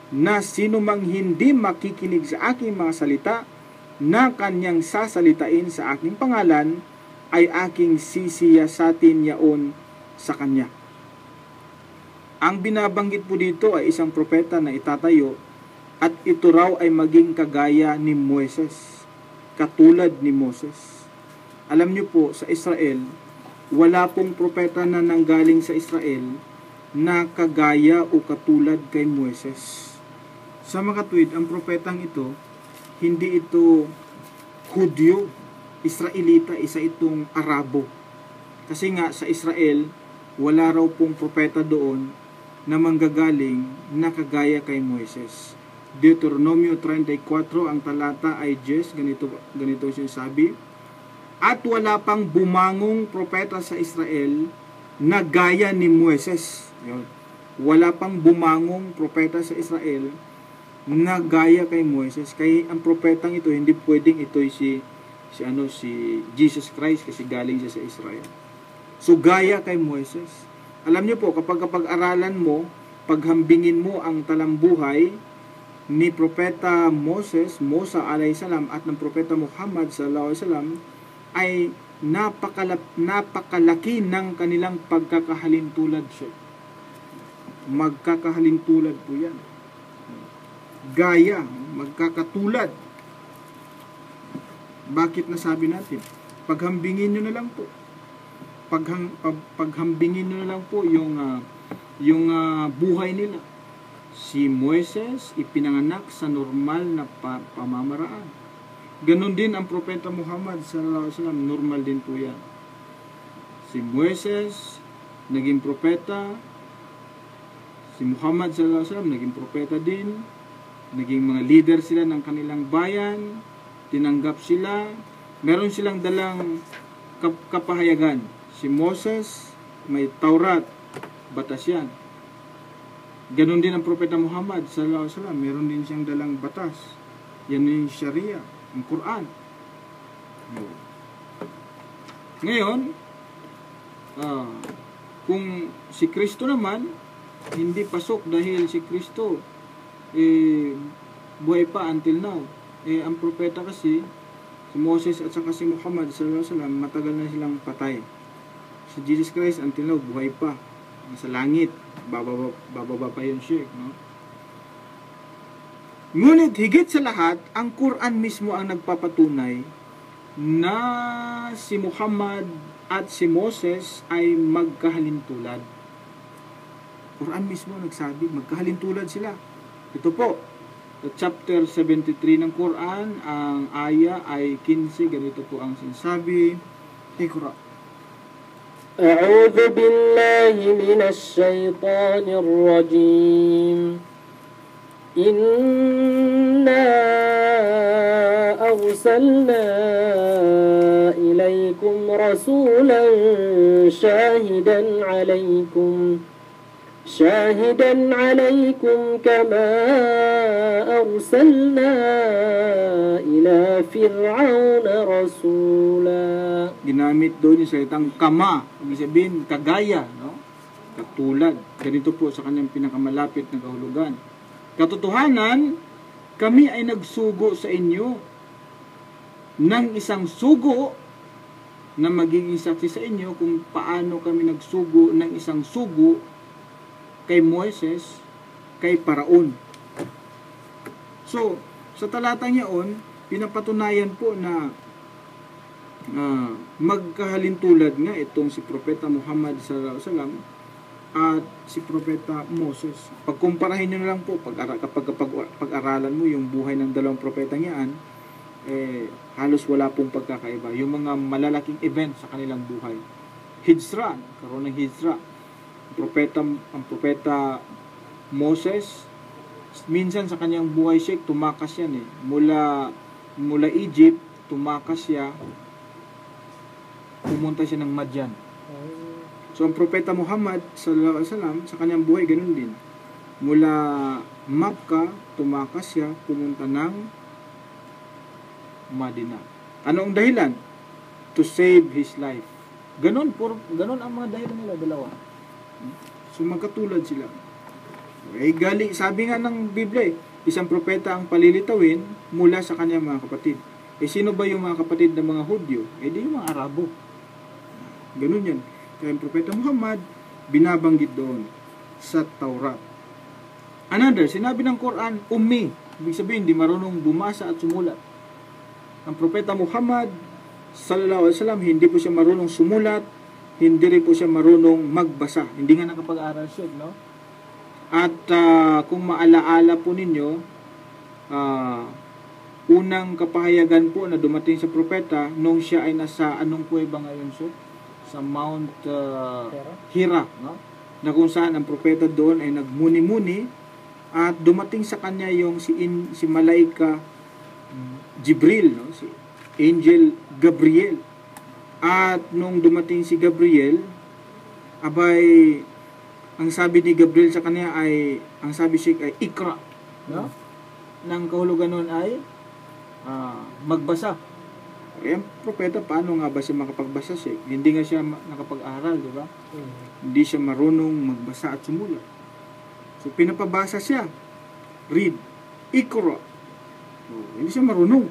na sino mang hindi makikinig sa aking mga salita na kanyang sasalitain sa aking pangalan ay aking sisiyasatin yaon sa kanya. Ang binabanggit po dito ay isang propeta na itatayo at ito raw ay maging kagaya ni Moses, katulad ni Moses. Alam niyo po, sa Israel, wala pong propeta na nanggaling sa Israel na kagaya o katulad kay Moses. Sa mga tuwid, ang propetang ito, hindi ito Hudyo, Israelita, isa itong Arabo. Kasi nga sa Israel, wala raw pong propeta doon na manggagaling na kagaya kay Moses. Deuteronomio 34, ang talata ay 10, ganito siya sabi, at wala pang bumangong propeta sa Israel na gaya ni Moses. Wala pang bumangong propeta sa Israel na gaya kay Moses. Kaya ang propetang ito, hindi pwedeng ito si Jesus Christ kasi galing siya sa Israel. So gaya kay Moses. Alam niyo po, kapag aralan mo, paghambingin mo ang talambuhay ni Propeta Moses, Musa alayhi salam, at ng Propeta Muhammad sallallahu alaihi wasallam, ay napakalaki ng kanilang pagkakahalintulad siya. Magkakahalintulad po yan. Gaya, magkakatulad. Bakit nasabi natin? Paghambingin nyo na lang po. Paghambingin nyo na lang po yung buhay nila. Si Moises ipinanganak sa normal na pamamaraan. Ganon din ang Propeta Muhammad sallallahu alaihi wasallam, normal din po yan. Si Moises naging propeta, si Muhammad sallallahu alaihi wasallam naging propeta din, naging mga leader sila ng kanilang bayan, tinanggap sila, meron silang dalang kapahayagan. Si Moses may Taurat, batas yan. Ganon din ang Propeta Muhammad sallallahu alaihi wasallam, meron din siyang dalang batas. Yan yung Sharia, ang Quran. Ngayon, kung si Kristo naman hindi pasok dahil si Kristo buhay pa until now. Ang propeta kasi si Moses at saka si Muhammad sallallahu alaihi wasallam, matagal na silang patay. Si Jesus Christ until now buhay pa. Sa langit, bababa pa yun siya, no? Ngunit higit sa lahat, ang Quran mismo ang nagpapatunay na si Muhammad at si Moses ay magkahalintulad. Quran mismo nagsabi, magkahalintulad sila. Ito po, sa chapter 73 ng Quran, ang aya ay 15, ganito po ang sinasabi. Iqra. أعوذ بالله من الشيطان الرجيم إنا أرسلنا إليكم رسولا شاهدا عليكم كما أرسلنا إلى فرعون رسولا. Ginamit doon yung salitang kama, ibig sabihin kagaya, no? Katulad. Ganito po sa kanyang pinakamalapit na kahulugan. Katotohanan, kami ay nagsugo sa inyo ng isang sugo na magiging saksi sa inyo kung paano kami nagsugo ng isang sugo kay Moises, kay Paraon. So, sa talatang yaon, pinapatunayan po na magkahalintulad nga itong si Propeta Muhammad sallallahu alaihi wasallam at si Propeta Moses. Pagkumparahin nyo na lang po, kapag pag-aralan mo yung buhay ng dalawang propetang yan, halos wala pong pagkakaiba. Yung mga malalaking event sa kanilang buhay. Hijra, karoon ng Hijra. Ang propeta Moses, minsan sa kanyang buhay siya, tumakas yan eh. Mula Egypt, tumakas siya, pumunta siya ng Madian. So, ang propeta Muhammad sallallahu alaihi wasallam, sa kanyang buhay, ganun din. Mula Makkah, tumakas siya, pumunta ng Madina. Ano ang dahilan? To save his life. Ganun ang mga dahilan nila, dalawa. So, magkatulad sila. Sabi nga ng Biblia, isang propeta ang palilitawin mula sa kanyang mga kapatid. Sino ba yung mga kapatid ng mga Hudyo? Di yung mga Arabo. Ganun yan. Kaya ang propeta Muhammad, binabanggit doon sa Taurat. Another, sinabi ng Quran, ummi. Ibig sabihin, di marunong bumasa at sumulat. Ang propeta Muhammad, sallallahu alaihi wasallam, hindi po siya marunong sumulat, hindi rin po siya marunong magbasa. Hindi nga nakapag-aral siya, no? At kung maalaala po ninyo, unang kapahayagan po na dumating sa propeta nung siya ay nasa anong kuweba ngayon siya? Sa Mount Hira, no? Na kung saan ang propeta doon ay nagmuni-muni at dumating sa kanya yung si Malaika Jibril, no? Si Angel Gabriel. At nung dumating si Gabriel, abay, ang sabi ni Gabriel sa kanya ay, ang sabi siya ay ikra, no? Nang kahulugan nun ay magbasa. Ang propeta, paano nga ba siya makapagbasa siya? Hindi nga siya nakapag-aral, di ba? Hindi siya marunong magbasa at sumulat. So, pinapabasa siya. Read. Ikra. Hindi siya marunong.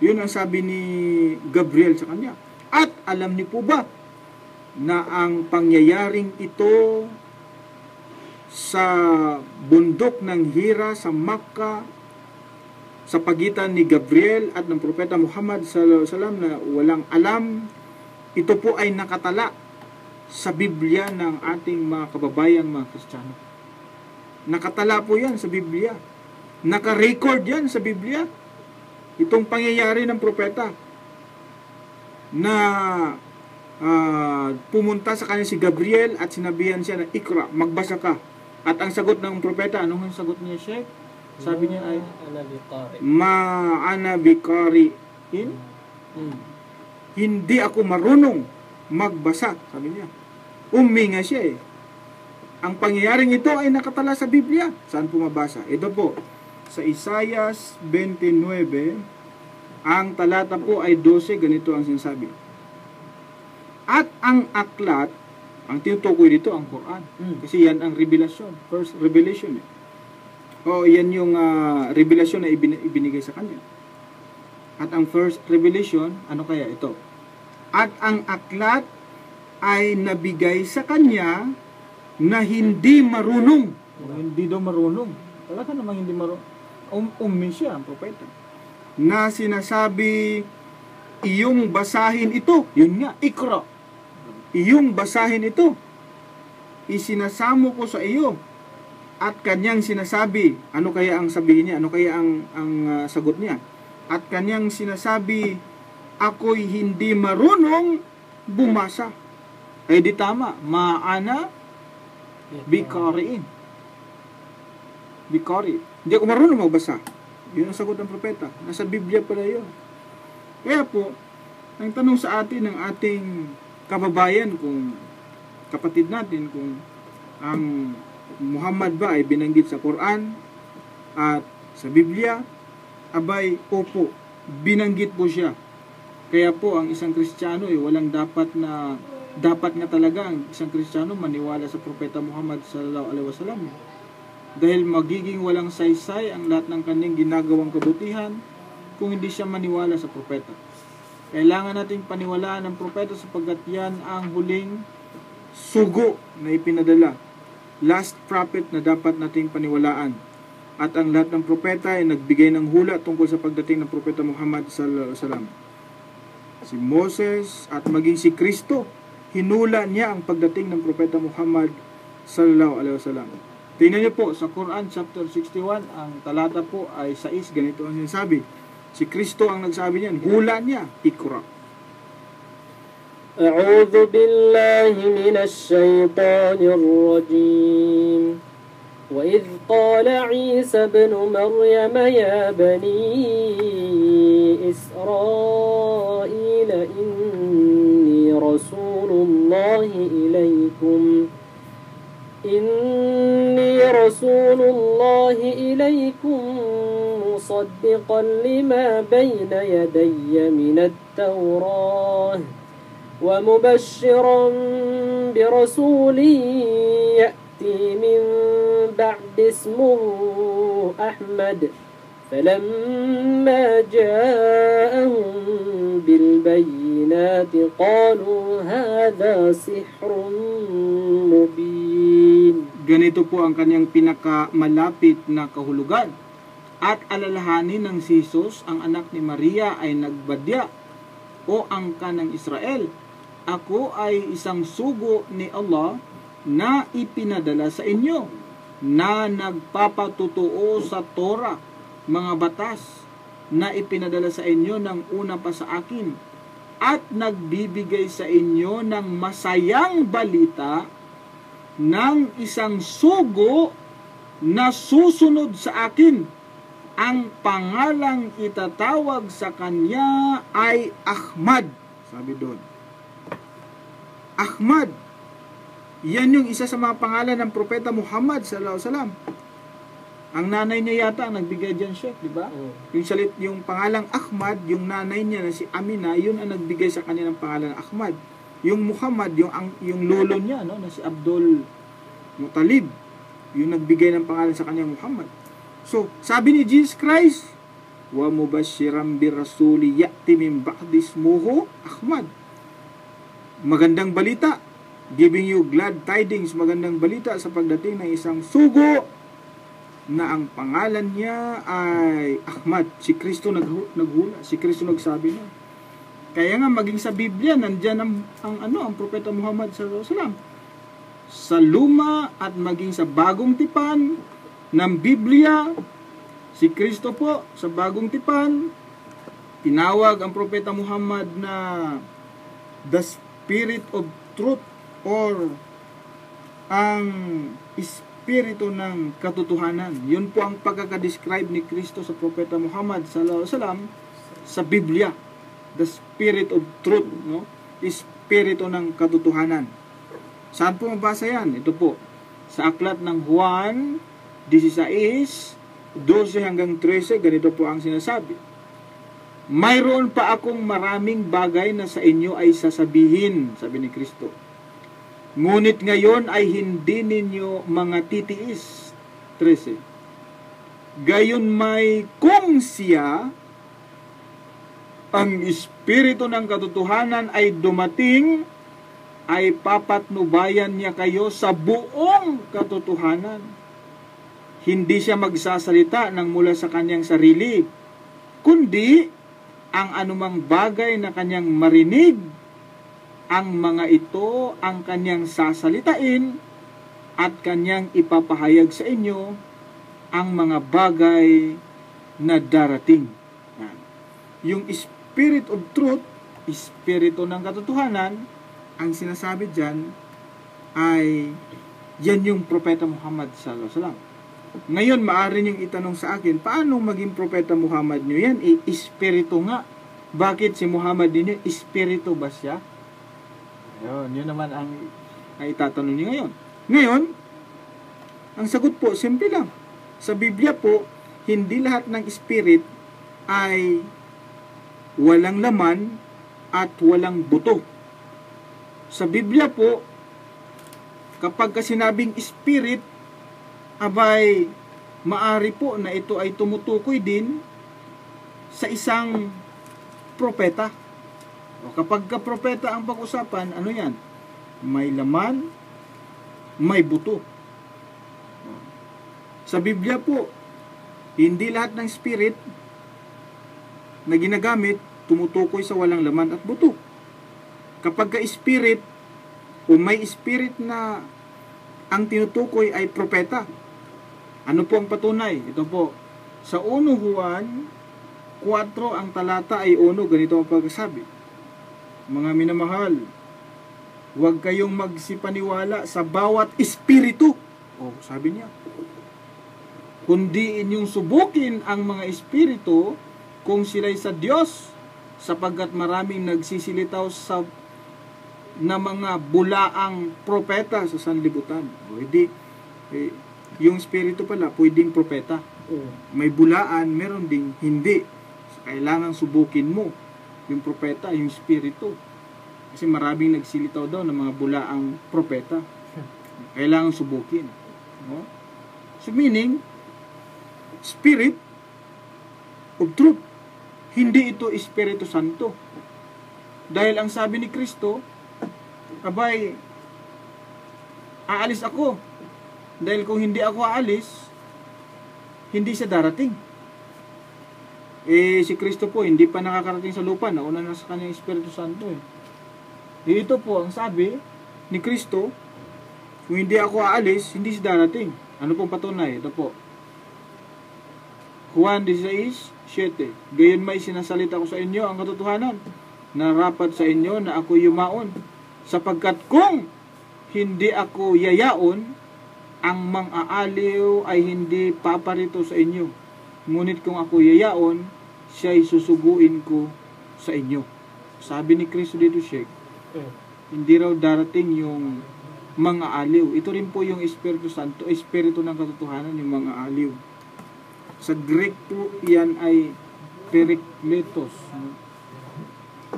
Yun ang sabi ni Gabriel sa kanya. At alam niyo po ba na ang pangyayaring ito sa bundok ng Hira sa Makkah, sa pagitan ni Gabriel at ng propeta Muhammad sallallahu alaihi wasallam na walang alam, ito po ay nakatala sa Biblia ng ating mga kababayang mga Kristiyano. Nakatala po yan sa Biblia. Naka-record yan sa Biblia. Itong pangyayari ng propeta na pumunta sa kanya si Gabriel at sinabihan siya na ikra, magbasa ka. At ang sagot ng propeta, anong sagot niya, Sheikh? Sabi niya ay ana bikari hindi ako marunong magbasa, sabi niya. Ummi nga siya eh. Ang pangyayaring ito ay nakatala sa Biblia. Saan po mabasa? Ito po sa Isaias 29, ang talata po ay 12, ganito ang sinasabi. At ang aklat, ang tinutukoy dito ang Quran. Kasi yan ang revelasyon, first revelation eh. Yan yung revelasyon na ibinigay sa kanya. At ang first revelation, ano kaya ito? At ang aklat ay nabigay sa kanya na hindi marunong. Hindi daw marunong. Talaga namang hindi marunong. Ummi siya, ang propeta. Na sinasabi, iyong basahin ito. Yun nga, ikra. Iyong basahin ito. isinasamo ko sa iyo. At kanyang sinasabi, ano kaya ang sabihin niya? Ano kaya ang sagot niya? At kanyang sinasabi, ako'y hindi marunong bumasa. Ay di tama, maana bikariin. Bikari. Hindi ako marunong magbasa. Yun ang sagot ng propeta. Nasa Biblia pala yun. Kaya po, ang tanong sa atin ng ating kababayan, kung kapatid natin, kung ang Muhammad ba ay binanggit sa Quran at sa Biblia, abay, opo, binanggit po siya. Kaya po, ang isang Kristiyano ay walang dapat nga talaga ang isang Kristiyano maniwala sa Propeta Muhammad sallallahu alaihi wasallam. Dahil magiging walang saysay ang lahat ng kanyang ginagawang kabutihan kung hindi siya maniwala sa propeta. Kailangan nating paniwalaan ng propeta sapagkat yan ang huling sugo na ipinadala. Last prophet na dapat nating paniwalaan. At ang lahat ng propeta ay nagbigay ng hula tungkol sa pagdating ng Propeta Muhammad sallallahu alaihi wasallam. Si Moses at maging si Kristo, hinula niya ang pagdating ng Propeta Muhammad sallallahu alaihi wasallam. Tingnan niyo po sa Quran chapter 61, ang talata po ay 6, ganito ang sinasabi. Si Kristo ang nagsabi niyan, hula niya, Iqra. أعوذ بالله من الشيطان الرجيم وإذ قال عيسى ابن مريم يا بني إسرائيل إني رسول الله إليكم مصدقا لما بين يدي من التوراة ومبشرا برسول يأتي من بعد اسمه أحمد فلما جاءهم بالبينات قالوا هذا سحر مبين. Ganito po ang kanyang pinakamalapit na kahulugan. At alalahanin ng si Jesus, ang anak ni Maria ay nagbadya o angka ng Israel. Ako ay isang sugo ni Allah na ipinadala sa inyo na nagpapatutuo sa Torah, mga batas na ipinadala sa inyo ng una pa sa akin at nagbibigay sa inyo ng masayang balita ng isang sugo na susunod sa akin. Ang pangalang itatawag sa kanya ay Ahmad. Sabi doon, Ahmad. Yan yung isa sa mga pangalan ng Propeta Muhammad sallallahu alaihi wasallam. Ang nanay niya yata ang nagbigay diyan siya, di ba? Yung pangalang Ahmad, yung nanay niya na si Amina, yun ang nagbigay sa kanya ng pangalan Ahmad. Yung Muhammad, yung lolo niya, no, na si Abdul Muttalib, yung nagbigay ng pangalan sa kanya Muhammad. So, sabi ni Jesus Christ, wa mubashiran bi rasuli ya'ti min ba'di ismuhu Ahmad. Magandang balita, giving you glad tidings, magandang balita sa pagdating ng isang sugo na ang pangalan niya ay Ahmad. Si Kristo naghula, si Kristo nagsabi na. Kaya nga maging sa Biblia nandiyan ang Propeta Muhammad sallallahu alaihi wasallam. Sa luma at maging sa bagong tipan ng Biblia, si Kristo po sa bagong tipan tinawag ang Propeta Muhammad na the Spirit of Truth or ang Espiritu ng katotohanan. Yun po ang pagkakadescribe ni Kristo sa Propeta Muhammad sallallahu alaihi wasallam sa Biblia. The Spirit of Truth, no? Espiritu ng katotohanan. Saan po mabasa yan? Ito po. Sa aklat ng Juan 16, 12 hanggang 13, ganito po ang sinasabi. Mayroon pa akong maraming bagay na sa inyo ay sasabihin, sabi ni Kristo. Ngunit ngayon ay hindi ninyo mga titiis. 13. Gayon may kung siya, ang Espiritu ng katotohanan ay dumating, ay papatnubayan niya kayo sa buong katotohanan. Hindi siya magsasalita ng mula sa kanyang sarili, kundi ang anumang bagay na kanyang marinig, ang mga ito ang kanyang sasalitain at kanyang ipapahayag sa inyo ang mga bagay na darating. Yan. Yung Spirit of Truth, Espiritu ng katotohanan, ang sinasabi dyan ay yan yung Propeta Muhammad sallallahu alaihi wasallam. Ngayon, maaari niyong itanong sa akin, paano maging Propeta Muhammad niyo yan? Espiritu nga. Bakit si Muhammad din yun? Espiritu ba siya? Yun naman ang itatanong niyo ngayon. Ngayon, ang sagot po, simple lang. Sa Biblia po, hindi lahat ng spirit ay walang laman at walang buto. Sa Biblia po, kapag sinabing spirit, abay, maari po na ito ay tumutukoy din sa isang propeta. O kapag propeta ang pag-usapan, ano yan? May laman, may buto. Sa Biblia po, hindi lahat ng spirit na ginagamit tumutukoy sa walang laman at buto. Kapag spirit o may spirit na ang tinutukoy ay propeta, ano po ang patunay? Ito po, sa 1 Juan 4 ang talata ay 1, ganito ang pagsasabi. Mga minamahal, huwag kayong magsipaniwala sa bawat espiritu. Sabi niya. Kundi inyong subukin ang mga espiritu kung sila'y sa Diyos, sapagkat maraming nagsisilitaw na mga bulaang propeta sa sanlibutan. Yung espiritu pala, pwedeng propeta. May bulaan, meron ding hindi. Kailangan subukin mo yung propeta, yung espiritu. Kasi maraming nagsilitaw daw ng mga bulaang propeta. Kailangan subukin. No? So meaning, Spirit of Truth. Hindi ito Espiritu Santo. Dahil ang sabi ni Kristo, abay, aalis ako. Dahil kung hindi ako aalis, hindi siya darating. Si Kristo po, hindi pa nakakarating sa lupa. Nauna na sa kanyang Espiritu Santo. Ito po, ang sabi ni Kristo, kung hindi ako aalis, hindi siya darating. Ano pong patunay? Ito po. Juan 16:7. Gayon may sinasalita ko sa inyo ang katotohanan, na rapat sa inyo na ako yumaon, sapagkat kung hindi ako yayaon, ang mang-aaliw ay hindi paparito sa inyo. Ngunit kung ako yayaon, siya'y susuguin ko sa inyo. Sabi ni Kristo dito, Sheikh, hindi raw darating yung mang-aaliw. Ito rin po yung Espiritu Santo, Espiritu ng katotohanan, yung mang-aaliw. Sa Greek po, yan ay Perikletos,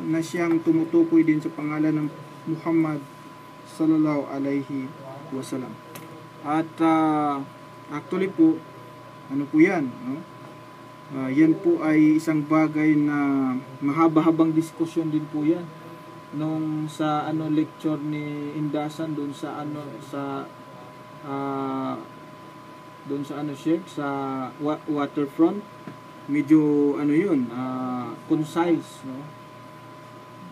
na siyang tumutukoy din sa pangalan ng Muhammad sallallahu alaihi wasallam. At actually po, ano po yan? No? Yan po ay isang bagay na mahaba-habang diskusyon din po yan. Nung sa lecture ni Indasan doon sa Sheikh, sa waterfront, medyo concise, no?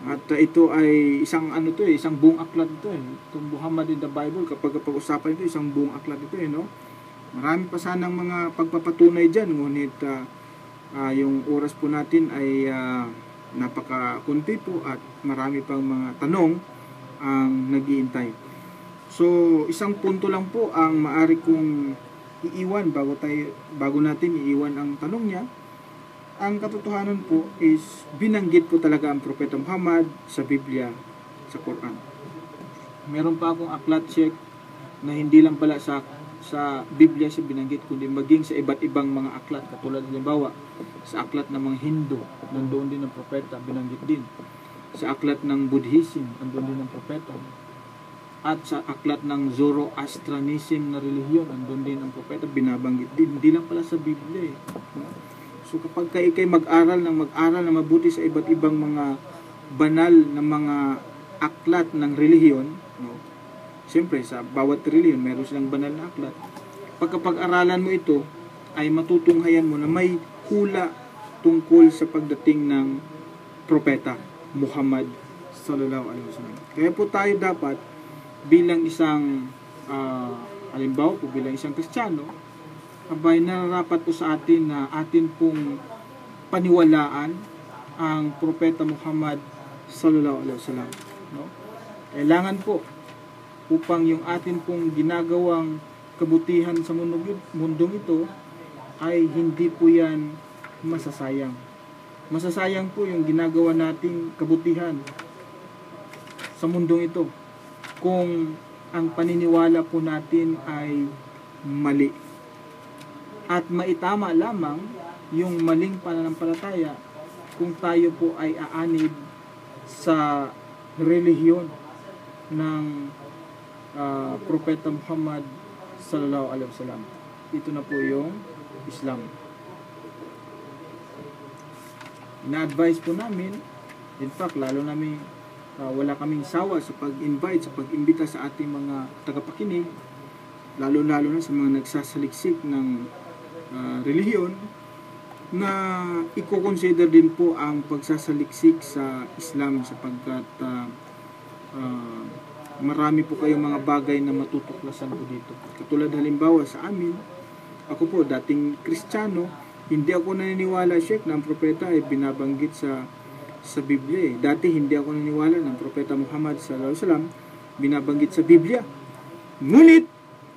At ito ay isang isang buong aklat ito Itong Muhammad in the Bible, kapag pag-usapan ito, isang buong aklat ito no? Marami pa sanang mga pagpapatunay diyan, ngunit yung oras po natin ay napakakunti po at marami pang mga tanong ang nag-iintay. So, isang punto lang po ang maari kong iiwan bago natin iiwan ang tanong niya. Ang katotohanan po is binanggit po talaga ang Propeta Muhammad sa Biblia, sa Quran. Meron pa akong aklat, Sheikh, na hindi lang pala sa Biblia siya binanggit, kundi maging sa iba't ibang mga aklat, katulad halimbawa sa aklat ng mga Hindu, nandoon din ang propeta, binanggit din. Sa aklat ng Buddhism, nandoon din ang propeta. At sa aklat ng Zoroastrianism na relihiyon, andun din ang propeta, binabanggit din. Hindi lang pala sa Biblia. So kapag kayo mag-aral na mabuti sa iba't ibang mga banal na mga aklat ng relihiyon, no? Siyempre, sa bawat relihiyon, meron silang banal na aklat. Pagkapag-aralan mo ito, ay matutunghayan mo na may hula tungkol sa pagdating ng propeta Muhammad sallallahu alaihi wasallam. Kaya po tayo dapat bilang isang Halimbawa po bilang isang Kristiyano, abay nararapat po sa atin na atin pong paniwalaan ang Propeta Muhammad sallallahu alaihi wasallam, no? Kailangan po upang yung atin pong ginagawang kabutihan sa mundong ito ay hindi po yan masasayang. Masasayang po yung ginagawa nating kabutihan sa mundong ito kung ang paniniwala po natin ay mali. At maitama lamang yung maling pananampalataya kung tayo po ay aanib sa relihiyon ng Propeta Muhammad sallallahu alaihi wasallam. Ito na po yung Islam. Na-advise po namin, in fact, lalo namin wala kaming sawa sa pag-invite, sa pag-imbita sa ating mga tagapakinig, lalo-lalo na sa mga nagsasaliksik ng relihiyon, na i-consider din po ang pagsasaliksik sa Islam sapagkat marami po kayong mga bagay na matutuklasan po dito. Katulad halimbawa sa amin, ako po dating Kristiyano, hindi ako naniniwala, Sheikh, na ang propeta ay binabanggit sa Biblia. Dati hindi ako naniniwala na ang Propeta Muhammad sallallahu alaihi wasallam binabanggit sa Biblia. Ngunit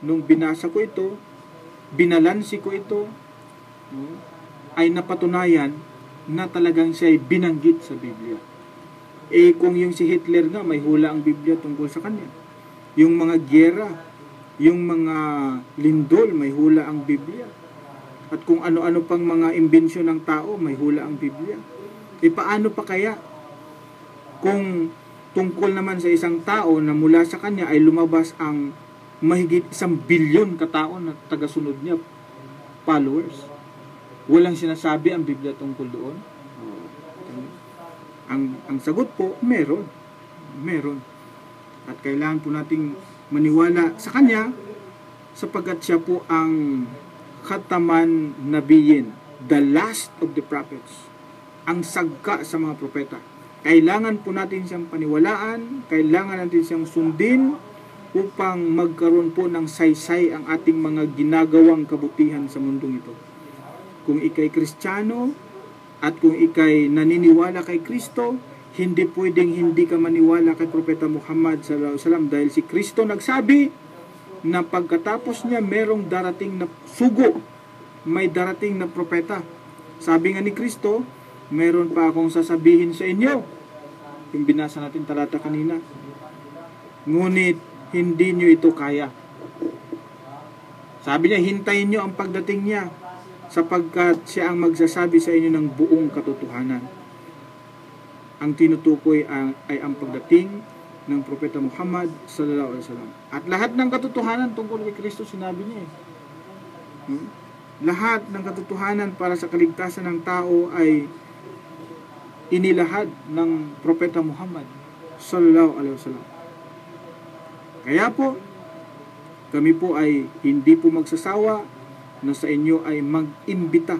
nung binasa ko ito, binalansi ko ito, ay napatunayan na talagang siya ay binanggit sa Biblia. Eh kung yung si Hitler nga may hula ang Biblia tungkol sa kanya, yung mga giyera, yung mga lindol may hula ang Biblia, at kung ano-ano pang mga imbensyon ng tao may hula ang Biblia. E paano pa kaya kung tungkol naman sa isang tao na mula sa kanya ay lumabas ang mahigit 1 bilyon katao na tagasunod niya, followers? Walang sinasabi ang Biblia tungkol doon? Ang sagot po, meron. At kailangan po nating maniwala sa kanya sapagkat siya po ang Khataman Nabiyin, the last of the prophets, ang sagka sa mga propeta. Kailangan po natin siyang paniwalaan, kailangan natin siyang sundin upang magkaroon po ng saysay ang ating mga ginagawang kabutihan sa mundong ito. Kung ikay Kristiyano at kung ikay naniniwala kay Kristo, hindi pwedeng hindi ka maniwala kay Propeta Muhammad sallallahu alaihi wasallam dahil si Kristo nagsabi na pagkatapos niya merong darating na sugo, may darating na propeta. Sabi nga ni Kristo, meron pa akong sasabihin sa inyo. Yung binasa natin talata kanina. Ngunit hindi nyo ito kaya. Sabi niya, hintayin nyo ang pagdating niya sapagkat siya ang magsasabi sa inyo ng buong katotohanan. Ang tinutukoy ay ang pagdating ng Propeta Muhammad sallallahu alaihi wasallam. At lahat ng katotohanan tungkol kay Kristo sinabi niya. Lahat ng katotohanan para sa kaligtasan ng tao ay inilahad ng Propeta Muhammad sallallahu alaihi wasallam. Kaya po, kami po ay hindi po magsasawa na sa inyo ay mag-imbita.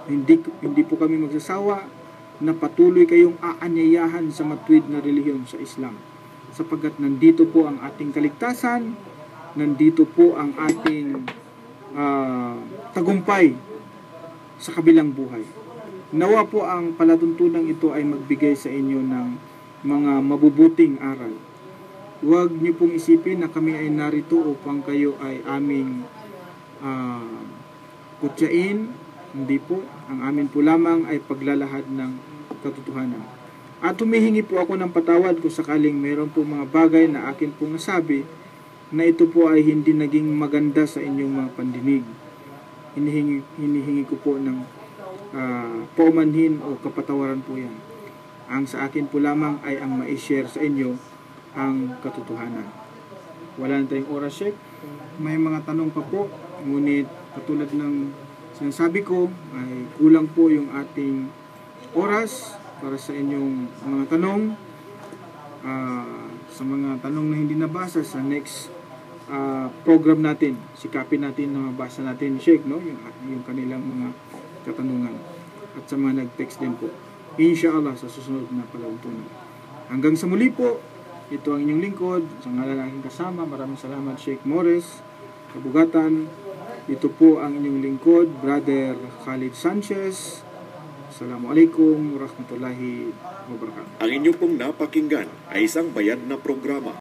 Hindi po kami magsasawa na patuloy kayong aanyayahan sa matuwid na relihiyon sa Islam. Sapagkat nandito po ang ating kaligtasan, nandito po ang ating tagumpay sa kabilang buhay. Nawa po ang palatuntunang ito ay magbigay sa inyo ng mga mabubuting aral. Huwag niyo pong isipin na kami ay narito upang kayo ay aming kutyain. Hindi po. Ang amin po lamang ay paglalahad ng katotohanan. At humihingi po ako ng patawad kung sakaling mayroon po mga bagay na akin pong nasabi na ito po ay hindi naging maganda sa inyong mga pandinig. Hinihingi ko po ng paumanhin o kapatawaran po yan. Ang sa akin po lamang ay ang ma-share sa inyo ang katotohanan. Wala na tayong oras, Sheikh. May mga tanong pa po, ngunit katulad ng sinasabi ko ay kulang po yung ating oras para sa inyong mga tanong. Sa mga tanong na hindi nabasa sa next program natin, sikapin natin na mabasa natin, Sheikh, no? yung kanilang mga katanungan. At sa mga nag-text din po, inshallah sa susunod na palatuntunan. Hanggang sa muli po, ito ang inyong lingkod, sa ngalan ng aking kasama. Maraming salamat, Sheikh Morris. kabugatan. Ito po ang inyong lingkod, Brother Khalid Sanchez. Assalamualaikum warahmatullahi wabarakatuh. Ang inyong pong napakinggan ay isang bayad na programa